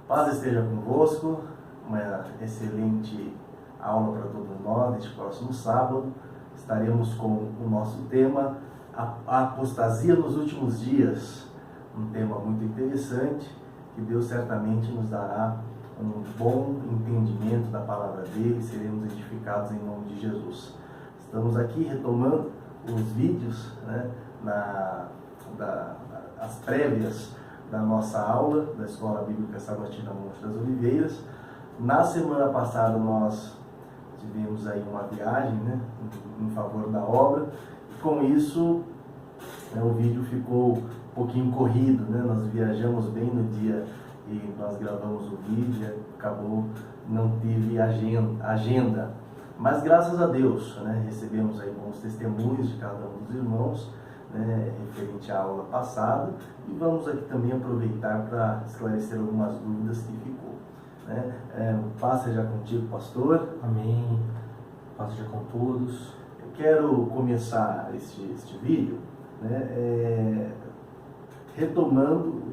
Paz esteja convosco, uma excelente aula para todos nós. Neste próximo sábado estaremos com o nosso tema, a apostasia nos últimos dias. Um tema muito interessante, que Deus certamente nos dará um bom entendimento da palavra dele, seremos edificados em nome de Jesus. Estamos aqui retomando os vídeos, as prévias da nossa aula da Escola Bíblica Sabatina Monte das Oliveiras. Na semana passada nós tivemos aí uma viagem, em favor da obra, e com isso o vídeo ficou um pouquinho corrido, nós viajamos bem no dia e nós gravamos o vídeo e acabou, não teve agenda. Mas graças a Deus, recebemos aí bons testemunhos de cada um dos irmãos, referente à aula passada, e vamos aqui também aproveitar para esclarecer algumas dúvidas que ficou. Paz seja contigo, pastor. Amém. Paz seja com todos. Eu quero começar este vídeo retomando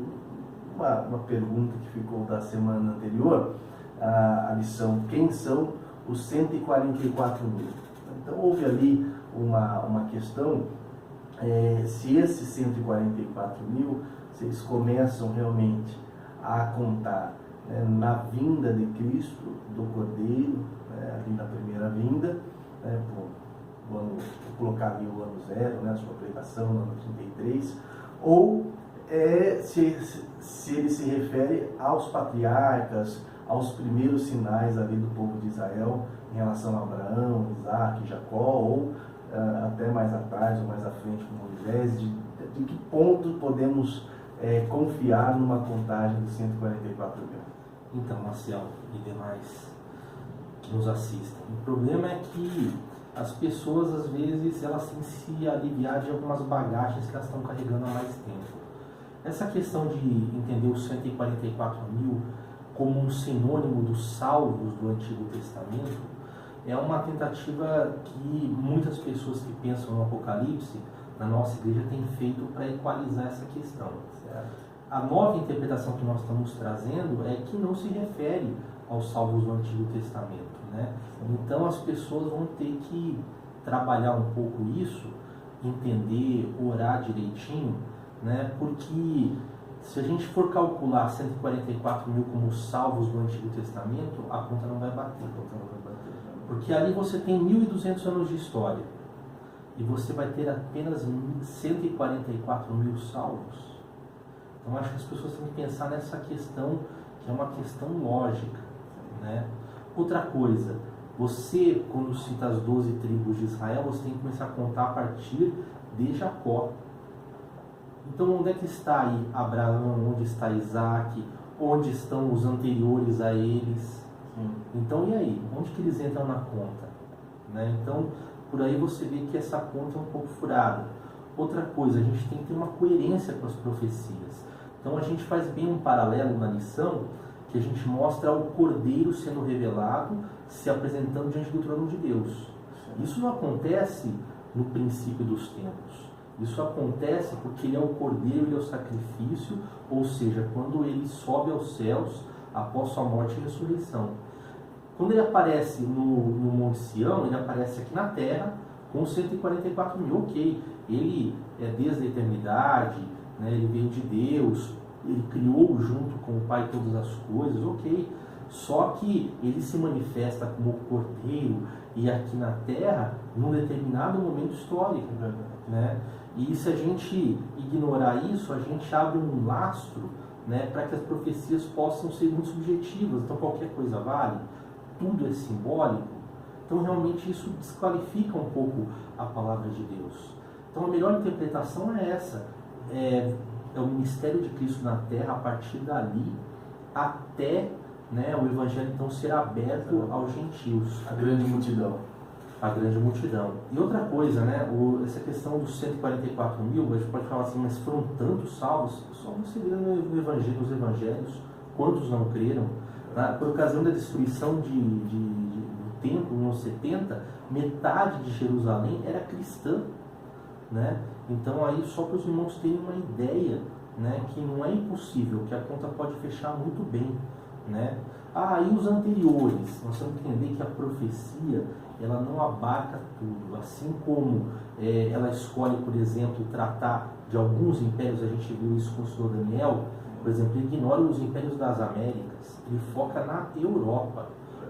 uma pergunta que ficou da semana anterior, a lição: quem são os 144 mil? Então houve ali uma questão, se esses 144 mil, se eles começam realmente a contar na vinda de Cristo, do Cordeiro, ali na primeira vinda, vou colocar ali o ano zero, a sua pregação no ano 33, ou se ele se refere aos patriarcas, aos primeiros sinais ali do povo de Israel em relação a Abraão, Isaac, Jacó, ou até mais atrás ou mais à frente com Moisés. De que ponto podemos confiar numa contagem de 144 mil? Então, Marcial e demais que nos assistem, o problema é que as pessoas, às vezes, elas têm que se aliviar de algumas bagagens que elas estão carregando há mais tempo. Essa questão de entender os 144 mil como um sinônimo dos salvos do Antigo Testamento é uma tentativa que muitas pessoas que pensam no Apocalipse, na nossa igreja, têm feito para equalizar essa questão. Certo? A nova interpretação que nós estamos trazendo é que não se refere aos salvos do Antigo Testamento. Então as pessoas vão ter que trabalhar um pouco isso, entender, orar direitinho, porque se a gente for calcular 144 mil como salvos do Antigo Testamento, a conta não vai bater. Porque ali você tem 1.200 anos de história e você vai ter apenas 144 mil salvos. Então acho que as pessoas têm que pensar nessa questão, que é uma questão lógica. Outra coisa, você, quando cita as 12 tribos de Israel, você tem que começar a contar a partir de Jacó. Então onde é que está aí Abraão, onde está Isaac, onde estão os anteriores a eles? Então e aí? Onde que eles entram na conta? Então por aí você vê que essa conta é um pouco furada. Outra coisa, a gente tem que ter uma coerência com as profecias. Então a gente faz bem um paralelo na lição, que a gente mostra o Cordeiro sendo revelado, se apresentando diante do trono de Deus. Isso não acontece no princípio dos tempos. Isso acontece porque ele é o Cordeiro, ele é o sacrifício, ou seja, quando ele sobe aos céus após sua morte e ressurreição. Quando ele aparece no Monte Sião, ele aparece aqui na terra com 144 mil. Ok, ele é desde a eternidade, ele veio de Deus, ele criou junto com o Pai todas as coisas, ok. Só que ele se manifesta como Cordeiro e aqui na terra num determinado momento histórico. E se a gente ignorar isso, a gente abre um lastro para que as profecias possam ser muito subjetivas. Então qualquer coisa vale, tudo é simbólico. Então realmente isso desqualifica um pouco a palavra de Deus. Então a melhor interpretação é essa. É o ministério de Cristo na terra, a partir dali até o Evangelho então ser aberto aos gentios. A grande multidão. A grande multidão. E outra coisa, essa questão dos 144 mil, a gente pode falar assim, mas foram tantos salvos? Só você vê nos evangelhos quantos não creram. Por ocasião da destruição do templo, nos 70, metade de Jerusalém era cristã. Então aí só para os irmãos terem uma ideia né, que não é impossível, que a conta pode fechar muito bem, né? E os anteriores, nós temos que entender que a profecia, ela não abarca tudo, assim como ela escolhe, por exemplo, tratar de alguns impérios, a gente viu isso com o senhor Daniel, por exemplo, ele ignora os impérios das Américas, ele foca na Europa.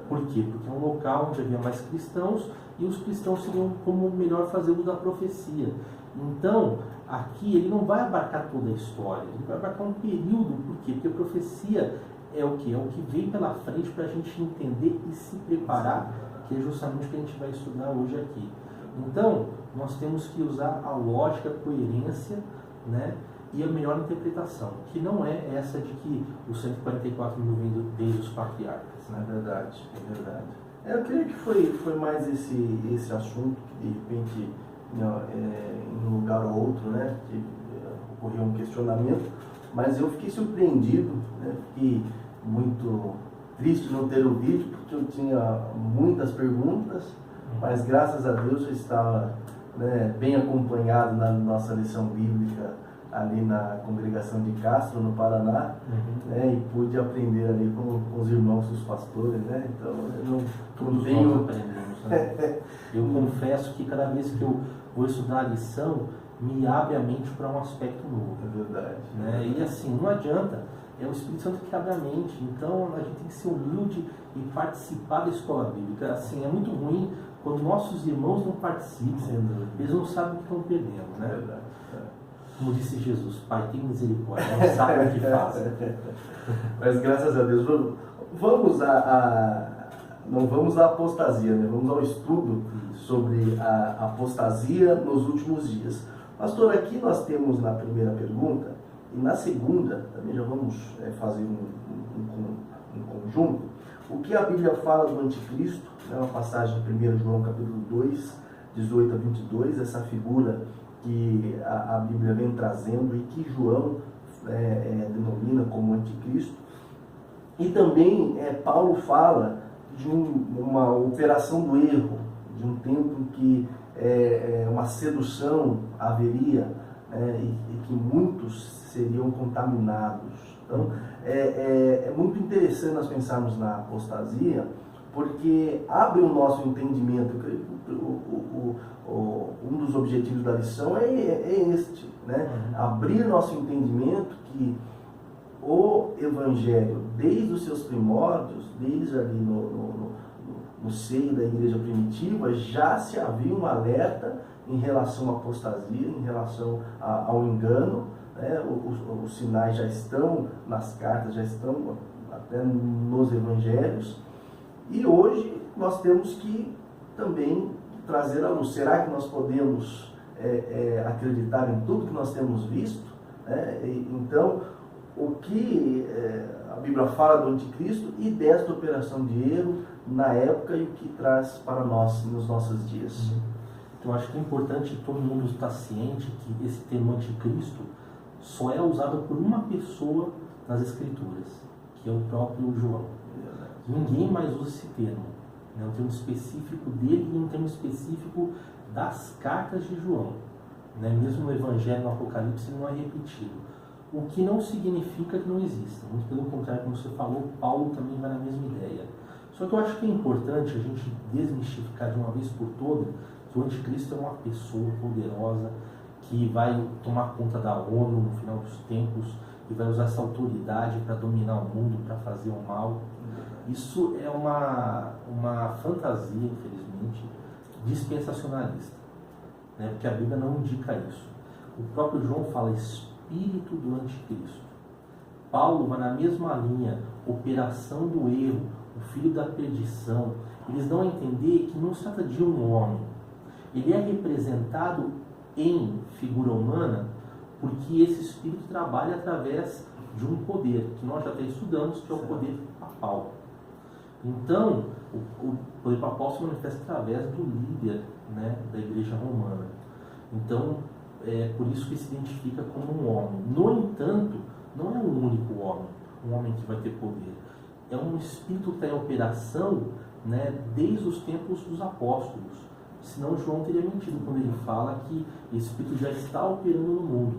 Por quê? Porque é um local onde havia mais cristãos e os cristãos seriam como melhor fazer uso da profecia. Então, aqui ele não vai abarcar toda a história, ele vai abarcar um período. Por quê? Porque a profecia é o que? É o que vem pela frente para a gente entender e se preparar, que é justamente o que a gente vai estudar hoje aqui. Então, nós temos que usar a lógica, a coerência, né, e a melhor interpretação, que não é essa de que os 144 mil vêm desde os patriarcas. É verdade, é verdade. Eu creio que foi mais esse assunto que, de repente, em um lugar ou outro, né, que ocorreu um questionamento, mas eu fiquei surpreendido, né, fiquei muito triste não ter o vídeo, porque eu tinha muitas perguntas, mas graças a Deus eu estava, né, bem acompanhado na nossa lição bíblica ali na congregação de Castro, no Paraná, né, e pude aprender ali com os irmãos dos pastores, né, então eu não tenho... Nós aprendemos, né? Eu confesso que cada vez que eu vou estudar a lição, me abre a mente para um aspecto novo. É verdade. Né? E assim, não adianta, é o Espírito Santo que abre a mente, então a gente tem que ser humilde e participar da escola bíblica. Assim, é muito ruim quando nossos irmãos não participam, eles não sabem o que estão perdendo, né? É verdade. Como disse Jesus, Pai, tem misericórdia, não sabe o que fazem. Mas graças a Deus, vamos não vamos à apostasia, né? Vamos ao estudo sobre a apostasia nos últimos dias. Pastor, aqui nós temos na primeira pergunta, e na segunda, também já vamos fazer um conjunto, o que a Bíblia fala do anticristo, né? Uma passagem de 1 João capítulo 2, 18 a 22, essa figura que a Bíblia vem trazendo e que João denomina como anticristo. E também Paulo fala de uma operação do erro, de um tempo em que uma sedução haveria, e que muitos seriam contaminados. Então, é muito interessante nós pensarmos na apostasia, porque abre o nosso entendimento. Um dos objetivos da lição é este, né? Abrir nosso entendimento que o Evangelho, desde os seus primórdios, desde ali no seio da igreja primitiva, já se havia um alerta em relação à apostasia, em relação ao engano, né? Os sinais já estão nas cartas, já estão até nos evangelhos, e hoje nós temos que também trazer à luz. Será que nós podemos acreditar em tudo que nós temos visto? Então, o que a Bíblia fala do anticristo e desta operação de erro na época e o que traz para nós nos nossos dias. Então, acho que é importante todo mundo estar ciente que esse termo anticristo só é usado por uma pessoa nas Escrituras, que é o próprio João. Ninguém mais usa esse termo. Um termo específico dele e um termo específico das cartas de João. Mesmo no Evangelho, no Apocalipse, ele não é repetido. O que não significa que não exista. Muito pelo contrário, como você falou, Paulo também vai na mesma ideia. Só que eu acho que é importante a gente desmistificar de uma vez por todas que o anticristo é uma pessoa poderosa que vai tomar conta da ONU no final dos tempos e vai usar essa autoridade para dominar o mundo, para fazer o mal. Isso é uma fantasia, infelizmente, dispensacionalista, né? Porque a Bíblia não indica isso. O próprio João fala espírito do anticristo. Paulo vai na mesma linha, operação do erro, o filho da perdição. Eles dão a entender que não se trata de um homem. Ele é representado em figura humana porque esse espírito trabalha através de um poder, que nós já até estudamos, que é o poder papal. Então, o poder papal se manifesta através do líder, né, da igreja romana. Então, é por isso que se identifica como um homem. No entanto, não é um único homem, um homem que vai ter poder. É um espírito que está em operação, né, desde os tempos dos apóstolos. Senão João teria mentido quando ele fala que esse espírito já está operando no mundo,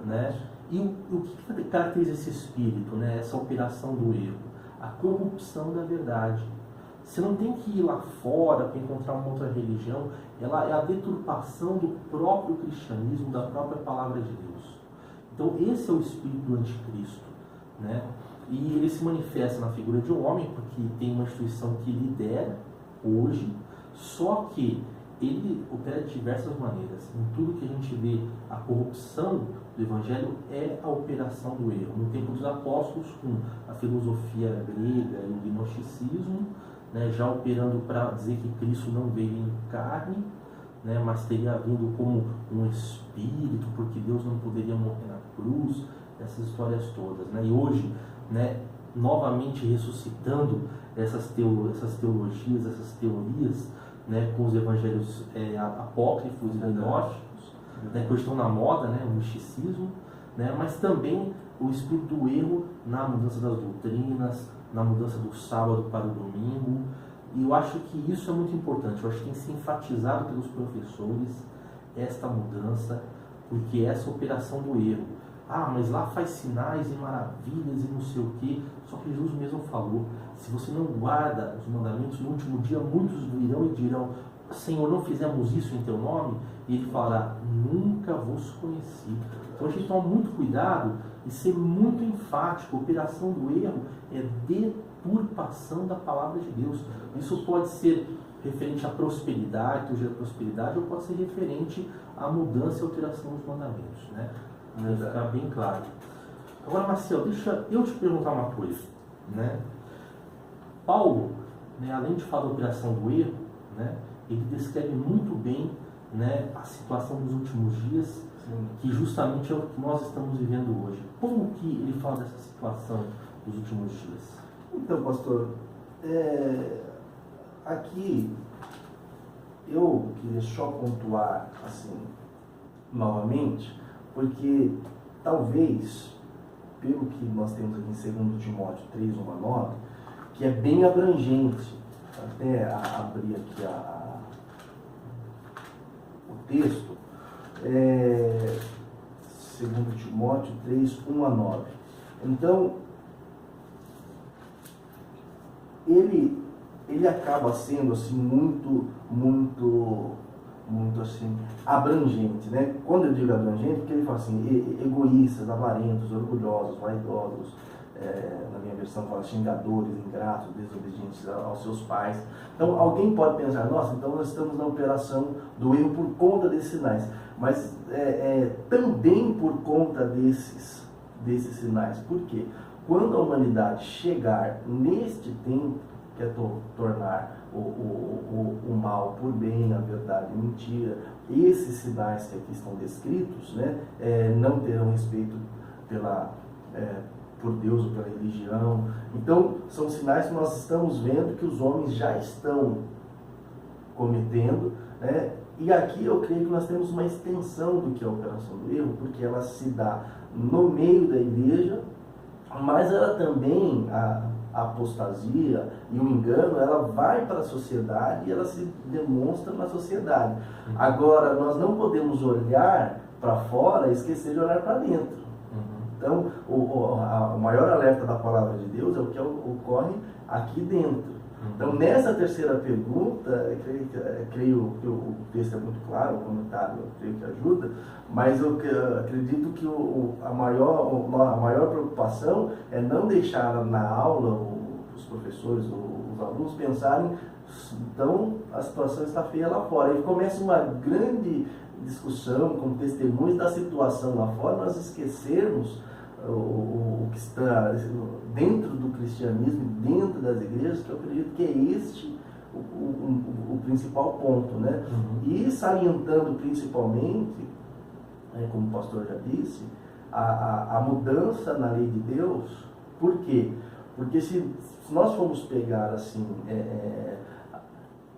né? E o que caracteriza esse espírito, né? Essa operação do erro? A corrupção da verdade. Você não tem que ir lá fora para encontrar uma outra religião, ela é a deturpação do próprio cristianismo, da própria palavra de Deus. Então esse é o espírito do anticristo, né? E ele se manifesta na figura de um homem, porque tem uma instituição que lidera hoje, só que ele opera de diversas maneiras. Em tudo que a gente vê, a corrupção do Evangelho é a operação do erro. No tempo dos apóstolos, com a filosofia grega e o gnosticismo, né, já operando para dizer que Cristo não veio em carne, né, mas teria vindo como um espírito, porque Deus não poderia morrer na cruz, essas histórias todas. Né? E hoje, né, novamente ressuscitando essas teologias, essas teorias, né, com os evangelhos apócrifos e gnósticos, né, que hoje estão na moda, né, o misticismo, né, mas também o espírito do erro na mudança das doutrinas, na mudança do sábado para o domingo. E eu acho que isso é muito importante. Eu acho que tem que ser enfatizado pelos professores esta mudança, porque essa operação do erro. Ah, mas lá faz sinais e maravilhas e não sei o quê. Só que Jesus mesmo falou, se você não guarda os mandamentos, no último dia muitos virão e dirão, Senhor, não fizemos isso em teu nome? E ele falará, nunca vos conheci. Então a gente toma muito cuidado e ser muito enfático. A operação do erro é deturpação da palavra de Deus. Isso pode ser referente à prosperidade, teologia da prosperidade, ou pode ser referente à mudança e alteração dos mandamentos, né? Para ficar bem claro. Agora, Marcelo, deixa eu te perguntar uma coisa, né? Paulo, né, além de falar da operação do erro, né, ele descreve muito bem, né, a situação dos últimos dias, sim, que justamente é o que nós estamos vivendo hoje. Como que ele fala dessa situação dos últimos dias? Então, pastor, aqui eu queria só pontuar assim, novamente, porque talvez, pelo que nós temos aqui em 2 Timóteo 3, 1 a 9, que é bem abrangente, até abrir aqui o texto, 2 Timóteo 3, 1 a 9. Então, ele acaba sendo assim, muito assim, abrangente, né? Quando eu digo abrangente, porque ele fala assim, egoístas, avarentos, orgulhosos, vaidosos, na minha versão fala xingadores, ingratos, desobedientes aos seus pais. Então alguém pode pensar, nossa, então nós estamos na operação do erro por conta desses sinais, mas também por conta desses sinais. Por quê? Quando a humanidade chegar neste tempo, que é tornar o mal por bem, a verdade mentira, esses sinais que aqui estão descritos, né, não terão respeito por Deus ou pela religião. Então, são sinais que nós estamos vendo que os homens já estão cometendo, né? E aqui eu creio que nós temos uma extensão do que é a operação do erro, porque ela se dá no meio da igreja, mas ela também, a apostasia e o engano, ela vai para a sociedade e ela se demonstra na sociedade. Agora, nós não podemos olhar para fora e esquecer de olhar para dentro. Então, o maior alerta da palavra de Deus é o que ocorre aqui dentro. Então, nessa terceira pergunta, creio que o texto é muito claro, o comentário eu creio que ajuda, mas eu acredito que a maior preocupação é não deixar na aula os professores, os alunos pensarem, então a situação está feia lá fora. Aí começa uma grande discussão com testemunhos da situação lá fora, nós esquecermos o que está dentro do cristianismo, dentro das igrejas, que eu acredito que é este o principal ponto, né? E salientando principalmente, como o pastor já disse, a mudança na lei de Deus. Por quê? Porque se nós formos pegar assim,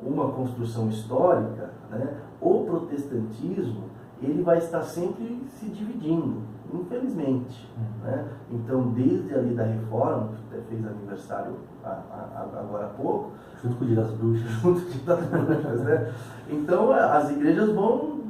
uma construção histórica, né, o protestantismo ele vai estar sempre se dividindo, infelizmente. Né? Então, desde ali da Reforma, que até fez aniversário agora há pouco, junto com o Dia das Bruxas. Junto com o Dia das Bruxas, né? Então, as igrejas vão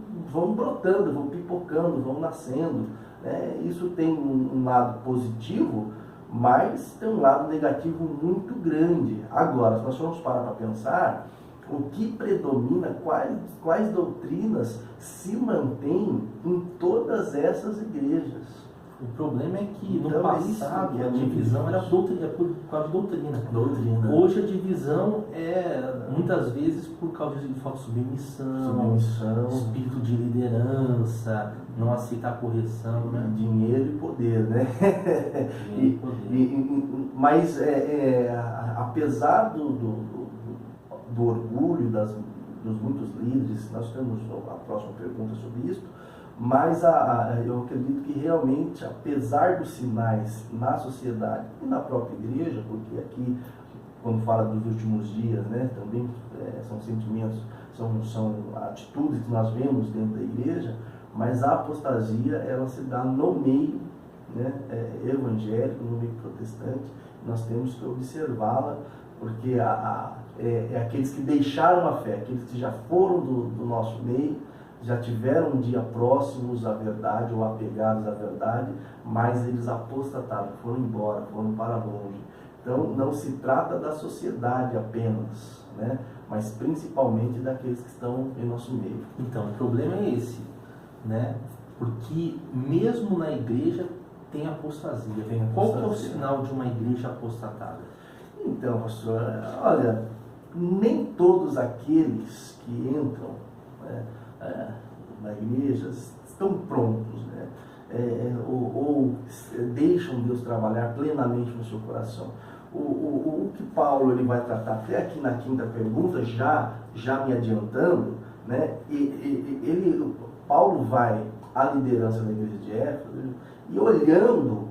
brotando, vão pipocando, vão nascendo. né? Isso tem um lado positivo, mas tem um lado negativo muito grande. Agora, se nós formos parar para pensar, o que predomina, quais doutrinas se mantêm em todas essas igrejas? O problema é que no Então, passado isso, a divisão era doutrina, por causa de doutrina. Hoje a divisão é muitas vezes por causa de falta de submissão, espírito de liderança, não aceitar correção, né? Dinheiro e poder, né? Dinheiro e poder. Mas apesar do orgulho dos muitos líderes, nós temos a próxima pergunta sobre isso, mas eu acredito que realmente, apesar dos sinais na sociedade e na própria igreja, porque aqui, quando fala dos últimos dias, né, também são sentimentos, são atitudes que nós vemos dentro da igreja, mas a apostasia, ela se dá no meio, né, evangélico, no meio protestante. Nós temos que observá-la, porque aqueles que deixaram a fé, aqueles que já foram do nosso meio, já tiveram um dia próximos à verdade ou apegados à verdade, mas eles apostataram, foram embora, foram para longe. Então, não se trata da sociedade apenas, né? Mas principalmente daqueles que estão em nosso meio. Então, o problema é esse, né? Porque mesmo na igreja tem apostasia. Qual que é o sinal de uma igreja apostatada? Então, pastor, olha, nem todos aqueles que entram, né, na igreja estão prontos, né? Ou deixam Deus trabalhar plenamente no seu coração. O que Paulo ele vai tratar até aqui na quinta pergunta, já me adiantando, né? Paulo vai à liderança da igreja de Éfeso e olhando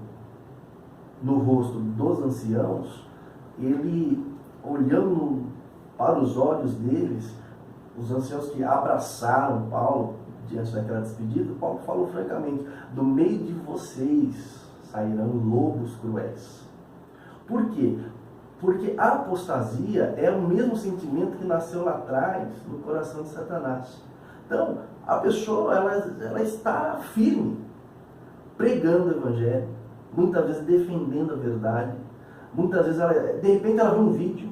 no rosto dos anciãos, ele olhando para os olhos deles, os anciãos que abraçaram Paulo diante daquela despedida, Paulo falou francamente: do meio de vocês sairão lobos cruéis. Por quê? Porque a apostasia é o mesmo sentimento que nasceu lá atrás no coração de Satanás. Então, a pessoa ela está firme, pregando o evangelho, muitas vezes defendendo a verdade, muitas vezes de repente ela vê um vídeo,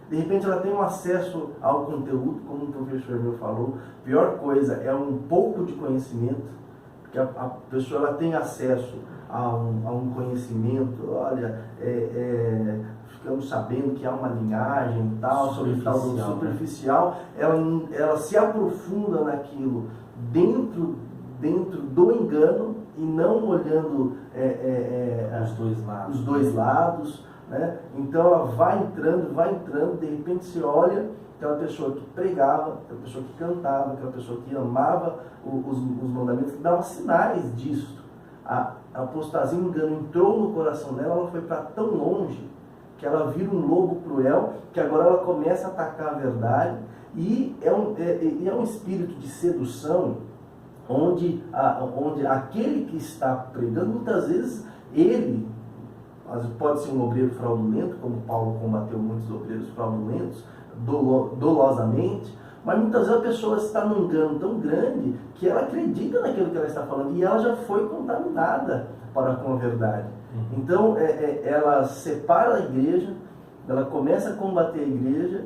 de repente ela tem um acesso ao conteúdo, como o professor meu falou. Pior coisa é um pouco de conhecimento, porque a pessoa ela tem acesso a um conhecimento, olha, ficamos sabendo que há uma linhagem e tal, sobre tal superficial, ela se aprofunda naquilo dentro do engano e não olhando os dois lados. Né? Então ela vai entrando, de repente se olha aquela pessoa que pregava, aquela pessoa que cantava, aquela pessoa que amava os mandamentos, que dava sinais disso. A apostasia, engano, entrou no coração dela, ela foi para tão longe que ela vira um lobo cruel, que agora ela começa a atacar a verdade, e é um espírito de sedução, onde aquele que está pregando, muitas vezes ele pode ser um obreiro fraudulento, como Paulo combateu muitos obreiros fraudulentos, dolosamente, mas muitas vezes a pessoa está num engano tão grande que ela acredita naquilo que ela está falando e ela já foi contaminada com a verdade. Então, ela separa a igreja, ela começa a combater a igreja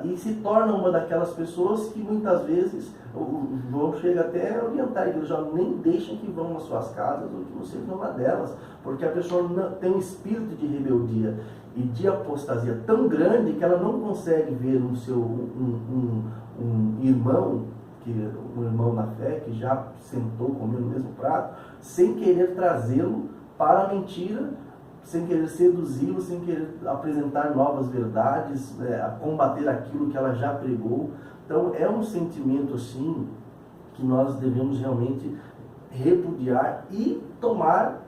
e se torna uma daquelas pessoas que muitas vezes o João chega até a orientar a igreja: nem deixem que vão às suas casas ou que você vá uma delas, porque a pessoa tem um espírito de rebeldia e de apostasia tão grande que ela não consegue ver um irmão, um irmão na fé, que já sentou comendo no mesmo prato, sem querer trazê-lo para a mentira, sem querer seduzi-lo, sem querer apresentar novas verdades, combater aquilo que ela já pregou. Então é um sentimento assim que nós devemos realmente repudiar e tomar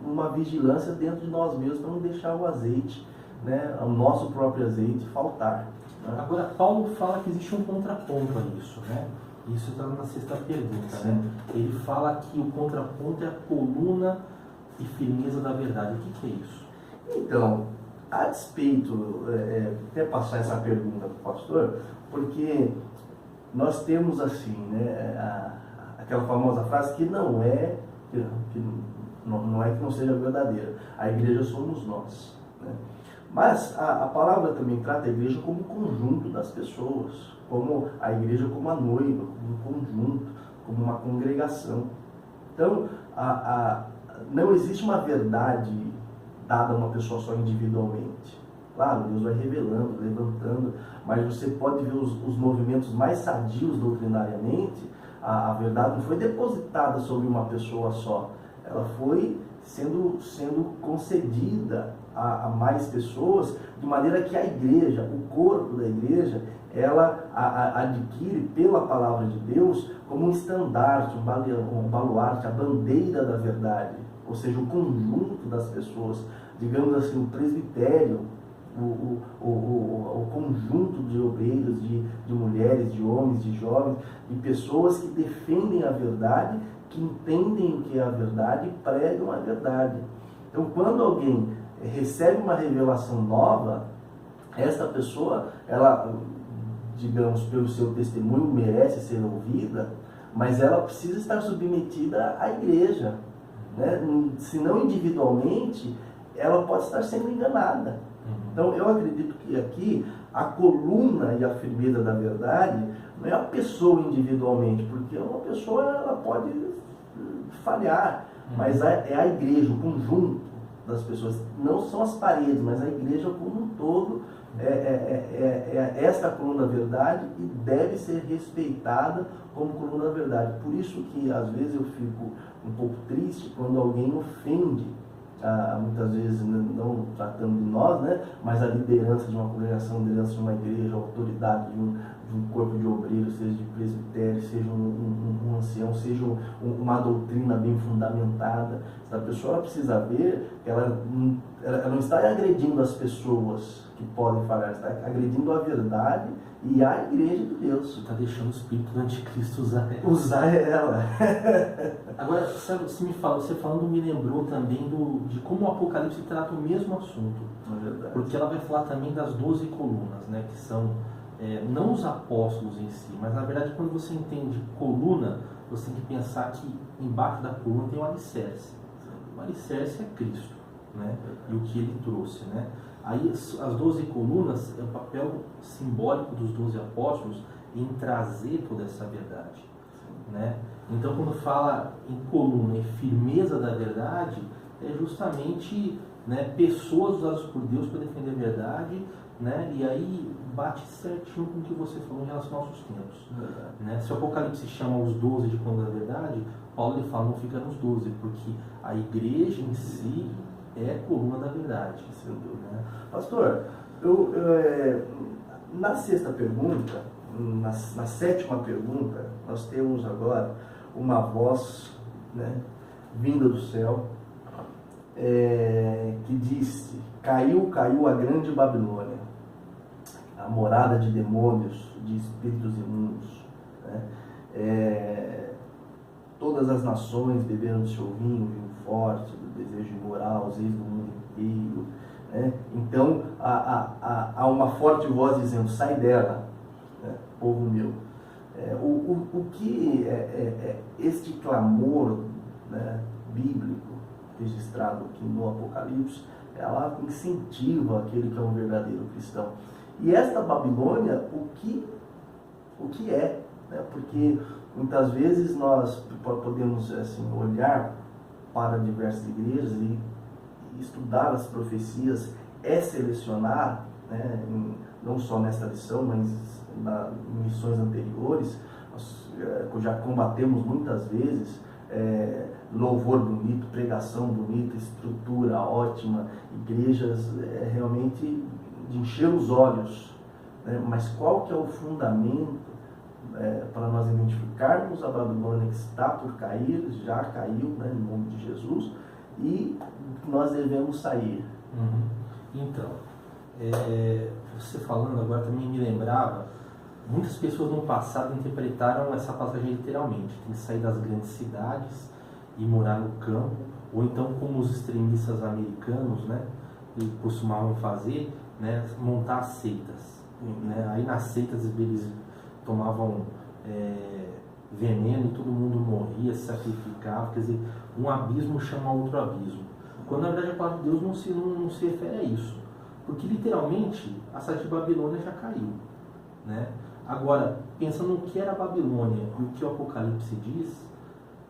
uma vigilância dentro de nós mesmos para não deixar o azeite, né, o nosso próprio azeite, faltar. Né? Agora, Paulo fala que existe um contraponto a isso, né? Isso está na sexta pergunta, né? Ele fala que o contraponto é a coluna e firmeza da verdade. O que é isso? Então, a despeito, até passar essa pergunta para o pastor, porque nós temos assim, né, aquela famosa frase que não é que não é que não seja verdadeira. A igreja somos nós, né? Mas a palavra também trata a igreja como um conjunto das pessoas, como a igreja como a noiva, como um conjunto, como uma congregação. Então, não existe uma verdade dada a uma pessoa só individualmente. Claro, Deus vai revelando, levantando, mas você pode ver os movimentos mais sadios doutrinariamente. A verdade não foi depositada sobre uma pessoa só, ela foi sendo concedida a mais pessoas, de maneira que a igreja, o corpo da igreja, ela adquire pela palavra de Deus como um estandarte, um baluarte, a bandeira da verdade, ou seja, o conjunto das pessoas, digamos assim, o presbitério, o conjunto de obreiros, de mulheres, de homens, de jovens, de pessoas que defendem a verdade, que entendem o que é a verdade e pregam a verdade. Então, quando alguém recebe uma revelação nova, essa pessoa, ela, digamos, pelo seu testemunho, merece ser ouvida, mas ela precisa estar submetida à igreja, né? Se não individualmente, ela pode estar sendo enganada. Então, eu acredito que aqui a coluna e a firmeza da verdade não é a pessoa individualmente, porque uma pessoa ela pode falhar, mas é a igreja, o conjunto das pessoas. Não são as paredes, mas a igreja como um todo é esta coluna da verdade e deve ser respeitada como coluna da verdade. Por isso que às vezes eu fico um pouco triste quando alguém ofende, muitas vezes não tratando de nós, né, mas a liderança de uma congregação, a liderança de uma igreja, a autoridade de um corpo de obreiros, seja de presbitério, seja um ancião, seja uma doutrina bem fundamentada. Essa pessoa ela precisa ver que ela não está agredindo as pessoas que podem falhar, está agredindo a verdade e a igreja de Deus. Você está deixando o espírito do anticristo usar ela. Agora, sabe, você falando me lembrou também de como o Apocalipse trata o mesmo assunto. É verdade. Porque ela vai falar também das 12 colunas, né, que são não os apóstolos em si, mas na verdade quando você entende coluna, você tem que pensar que embaixo da coluna tem um alicerce. O alicerce é Cristo, né, e o que ele trouxe, né? Aí as 12 colunas é o papel simbólico dos 12 apóstolos em trazer toda essa verdade, né? Então quando fala em coluna e firmeza da verdade, é justamente, né, pessoas usadas por Deus para defender a verdade, né? E aí bate certinho com o que você falou em relação aos nossos tempos, né? Se o Apocalipse chama os 12 de coluna da verdade, Paulo ele fala, não fica nos 12, porque a igreja em si é a coluna da verdade. Né? Pastor, na sexta pergunta, na sétima pergunta, nós temos agora uma voz, né, vinda do céu, que disse: caiu a grande Babilônia, a morada de demônios, de espíritos imundos, né? Todas as nações beberam do seu vinho forte, do desejo imoral, os reis do mundo inteiro, né? Então há uma forte voz dizendo: sai dela, né, povo meu. O que este clamor, né, bíblico registrado aqui no Apocalipse, ela incentiva aquele que é um verdadeiro cristão. E esta Babilônia, o que é, né? Porque muitas vezes nós podemos assim, olhar para diversas igrejas e estudar as profecias, selecionar, né, não só nesta lição, mas em missões anteriores. Nós já combatemos muitas vezes louvor bonito, pregação bonita, estrutura ótima, igrejas realmente de encher os olhos, né? Mas qual que é o fundamento para nós identificarmos a Babilônia que está por cair, já caiu, né, em nome de Jesus, e nós devemos sair? Então, você falando agora também me lembrava, muitas pessoas no passado interpretaram essa passagem literalmente, tem que sair das grandes cidades e morar no campo, ou então como os extremistas americanos, né, costumavam fazer, né, montar seitas, né? Aí nas seitas eles tomavam veneno e todo mundo morria, se sacrificava, quer dizer, um abismo chama outro abismo. Quando na verdade a palavra de Deus não se refere a isso, porque literalmente a cidade de Babilônia já caiu, né? Agora, pensando no que era a Babilônia e o que o Apocalipse diz,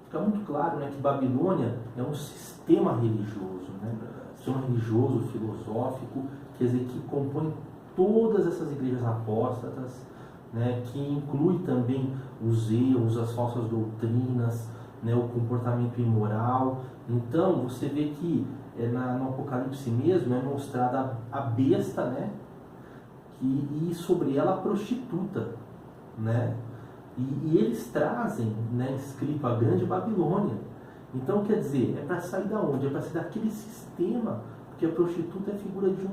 fica muito claro, né, que Babilônia é um sistema religioso, né? Sistema religioso, filosófico, quer dizer, que compõe todas essas igrejas apóstatas, né, que inclui também os erros, as falsas doutrinas, né, o comportamento imoral. Então, você vê que no Apocalipse mesmo é mostrada a besta, né, e sobre ela a prostituta, né, e eles trazem, né, escrito a grande Babilônia. Então, quer dizer, é para sair da onde? É para sair daquele sistema, porque a prostituta é figura de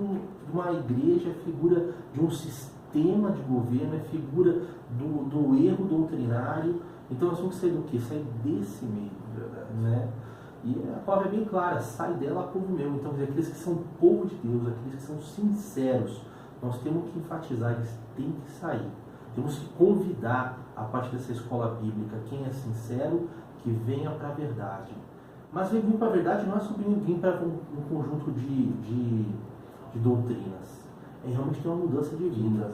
uma igreja, é figura de um sistema de governo, é figura do erro doutrinário. Então nós temos que sair do quê? Sair desse meio, né? E a palavra é bem clara, sai dela, povo meu. Então, aqueles que são povo de Deus, aqueles que são sinceros, nós temos que enfatizar, eles têm que sair. Temos que convidar, a partir dessa escola bíblica, quem é sincero, que venha para a verdade. Mas vir para a verdade não é sobre vir para um conjunto de doutrinas. É realmente ter uma mudança de vida.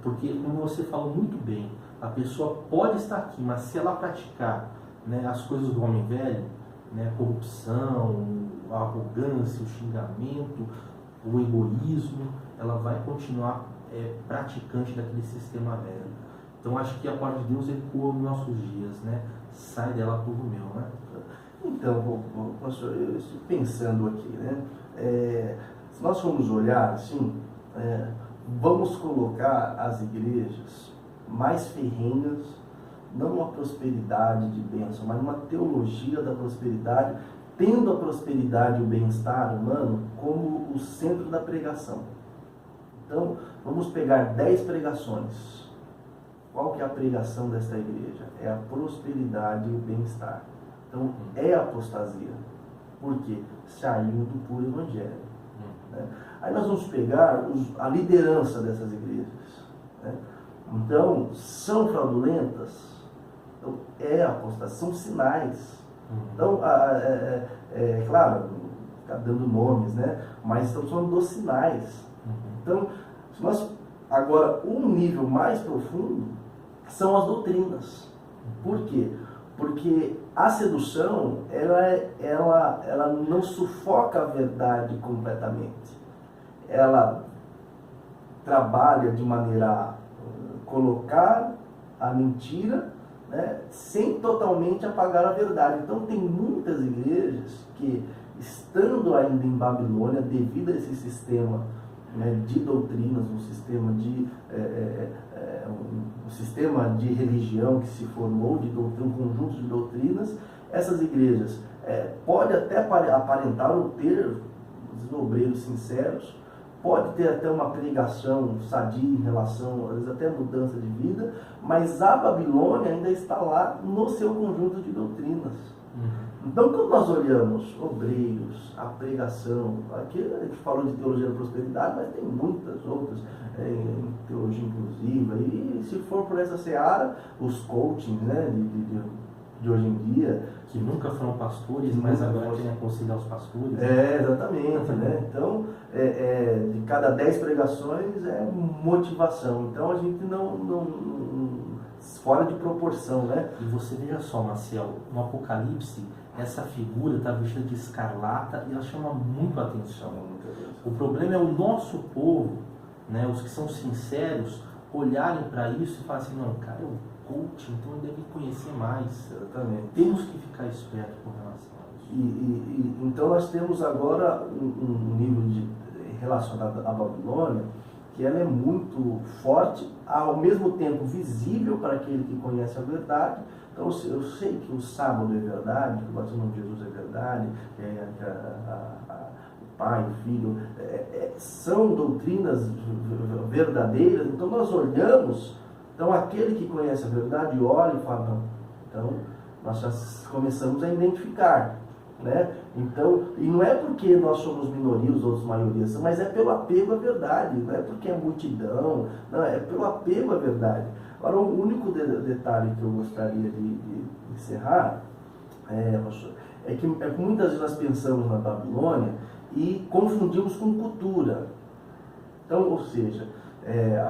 Porque, como você falou muito bem, a pessoa pode estar aqui, mas se ela praticar, né, as coisas do homem velho, né, a corrupção, a arrogância, o xingamento, o egoísmo, ela vai continuar praticante daquele sistema velho. Então acho que a palavra de Deus ecoa nos nossos dias, né? Sai dela, povo meu, né? Então, pastor, eu estou pensando aqui, né? Se nós formos olhar assim, vamos colocar as igrejas mais ferrenhas, não uma prosperidade de bênção, mas uma teologia da prosperidade, tendo a prosperidade e o bem-estar humano como o centro da pregação. Então, vamos pegar 10 pregações. Qual que é a pregação desta igreja? É a prosperidade e o bem-estar. Então, é apostasia. Por quê? Saiu do puro evangelho. Né? Aí nós vamos pegar a liderança dessas igrejas. Né? Então, são fraudulentas? Então, é apostasia. São sinais. Então, claro, está dando nomes, né? Mas estamos falando dos sinais. Então, se nós, agora, um nível mais profundo são as doutrinas. Por quê? Porque a sedução, ela não sufoca a verdade completamente. Ela trabalha de maneira a colocar a mentira, né, sem totalmente apagar a verdade. Então tem muitas igrejas que, estando ainda em Babilônia, devido a esse sistema, né, de doutrinas, um sistema de religião que se formou, um conjunto de doutrinas, essas igrejas pode até aparentar ou ter os obreiros sinceros, pode ter até uma pregação sadia em relação, às vezes até mudança de vida, mas a Babilônia ainda está lá no seu conjunto de doutrinas. Então, quando nós olhamos obreiros, a pregação, aqui a gente falou de teologia da prosperidade, mas tem muitas outras, teologia inclusiva, e se for por essa seara, os coachings, né, de hoje em dia, que nunca foram pastores, mas agora querem aconselhar os pastores. Exatamente, né? Então, de cada 10 pregações é motivação. Então, a gente não fora de proporção, né? E você veja só, Maciel, no Apocalipse, essa figura está vestida de escarlata e ela chama muito a atenção. O problema é o nosso povo, né, os que são sinceros, olharem para isso e falar assim, não, cara, é um coach, então ele deve conhecer mais. Exatamente. Temos que ficar esperto com relação a isso. Então nós temos agora um nível relacionado à Babilônia, que ela é muito forte, ao mesmo tempo visível para aquele que conhece a verdade. Então eu sei que o sábado é verdade, que o batismo de Jesus é verdade, o Pai, o Filho, são doutrinas verdadeiras. Então nós olhamos, então aquele que conhece a verdade olha e fala, não. Então nós já começamos a identificar. né? Então, e não é porque nós somos minoria, os outros maioria, mas é pelo apego à verdade, não é porque é multidão, não, é pelo apego à verdade. Agora, o único detalhe que eu gostaria de encerrar, pastor, é que muitas vezes nós pensamos na Babilônia e confundimos com cultura. Então, ou seja,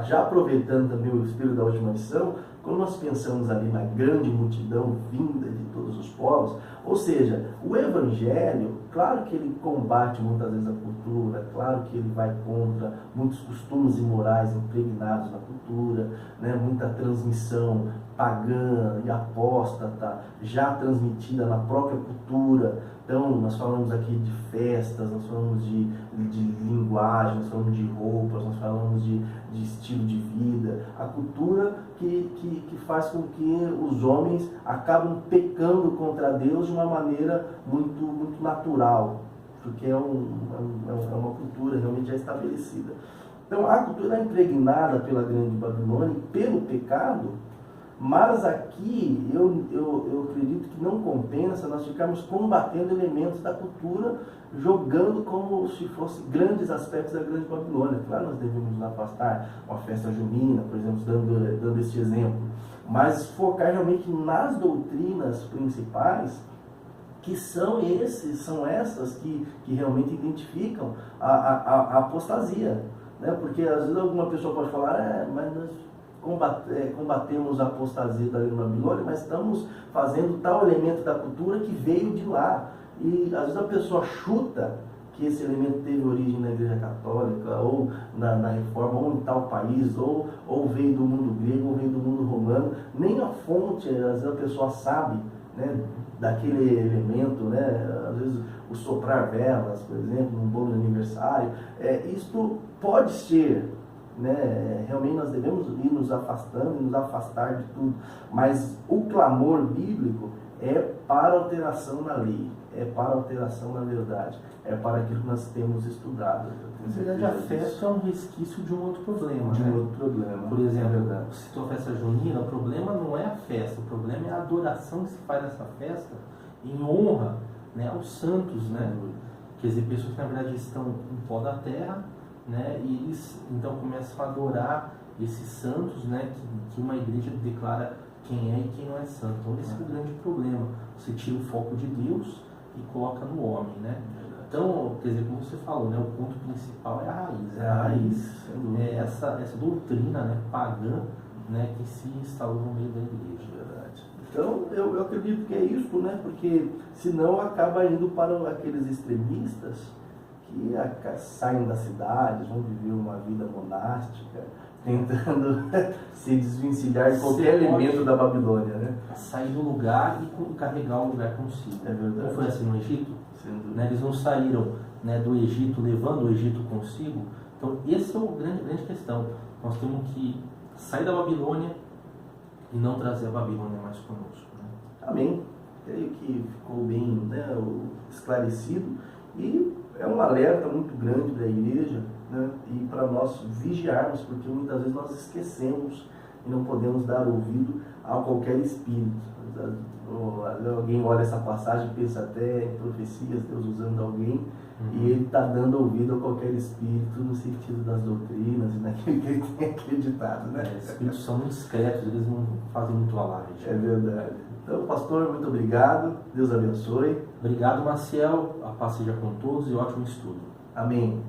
já aproveitando também o espírito da última lição, quando nós pensamos ali na grande multidão vinda de todos os povos, ou seja, o Evangelho, claro que ele combate muitas vezes a cultura, claro que ele vai contra muitos costumes imorais impregnados na cultura, né, muita transmissão pagã e apóstata já transmitida na própria cultura. Então, nós falamos aqui de festas, nós falamos de linguagem, nós falamos de roupas, nós falamos de estilo de vida. A cultura que faz com que os homens acabam pecando contra Deus de uma maneira muito, muito natural, porque é uma cultura realmente já estabelecida. Então, a cultura é impregnada pela grande Babilônia, pelo pecado. Mas aqui eu acredito que não compensa nós ficarmos combatendo elementos da cultura, jogando como se fossem grandes aspectos da grande Babilônia. Claro, nós devemos nos afastar uma festa junina, por exemplo, dando este exemplo, mas focar realmente nas doutrinas principais, que são essas que realmente identificam a apostasia, né? Porque às vezes alguma pessoa pode falar, mas nós combatemos a apostasia da Babilônia, mas estamos fazendo tal elemento da cultura que veio de lá. E às vezes a pessoa chuta que esse elemento teve origem na Igreja Católica, ou na Reforma, ou em tal país, ou veio do mundo grego, ou veio do mundo romano. Nem a fonte, às vezes a pessoa sabe, né, daquele elemento, né? Às vezes o soprar velas, por exemplo, num bolo de aniversário. Isto pode ser, né? Realmente nós devemos ir nos afastando e nos afastar de tudo, mas o clamor bíblico é para alteração na lei, é para alteração na verdade, é para aquilo que nós temos estudado. Na verdade, a festa é um resquício de um outro problema. Por exemplo, se tu a festa junina, o problema não é a festa, o problema é a adoração que se faz nessa festa em honra, né, aos santos, né? Quer dizer, pessoas que na verdade estão em pó da terra, né, e eles então começam a adorar esses santos, né, que uma igreja declara quem é e quem não é santo. Então esse é o grande problema. Você tira o foco de Deus e coloca no homem, né? Então, quer dizer, como você falou, né, o ponto principal é a raiz. É essa doutrina, né, pagã, né, que se instalou no meio da igreja. Verdade. Então, eu acredito que é isso, né, porque senão acaba indo para aqueles extremistas que saem da cidade, vão viver uma vida monástica, tentando se desvencilhar de qualquer elemento da Babilônia, né? Sair do lugar e carregar o lugar consigo. É verdade. Não foi assim no Egito? Né? Eles não saíram, né, do Egito levando o Egito consigo. Então, essa é a grande questão. Nós temos que sair da Babilônia e não trazer a Babilônia mais conosco. Né? Amém. Creio que ficou bem, né, esclarecido, e é um alerta muito grande da igreja, né, e para nós vigiarmos, porque muitas vezes nós esquecemos e não podemos dar ouvido a qualquer espírito. Alguém olha essa passagem e pensa até em profecias, Deus usando alguém, e ele está dando ouvido a qualquer espírito no sentido das doutrinas e naquilo que ele tem acreditado, né? Os espíritos são muito discretos, eles não fazem muito alarde. É verdade. Então, pastor, muito obrigado. Deus abençoe. Obrigado, Maciel. A paz seja com todos e ótimo estudo. Amém.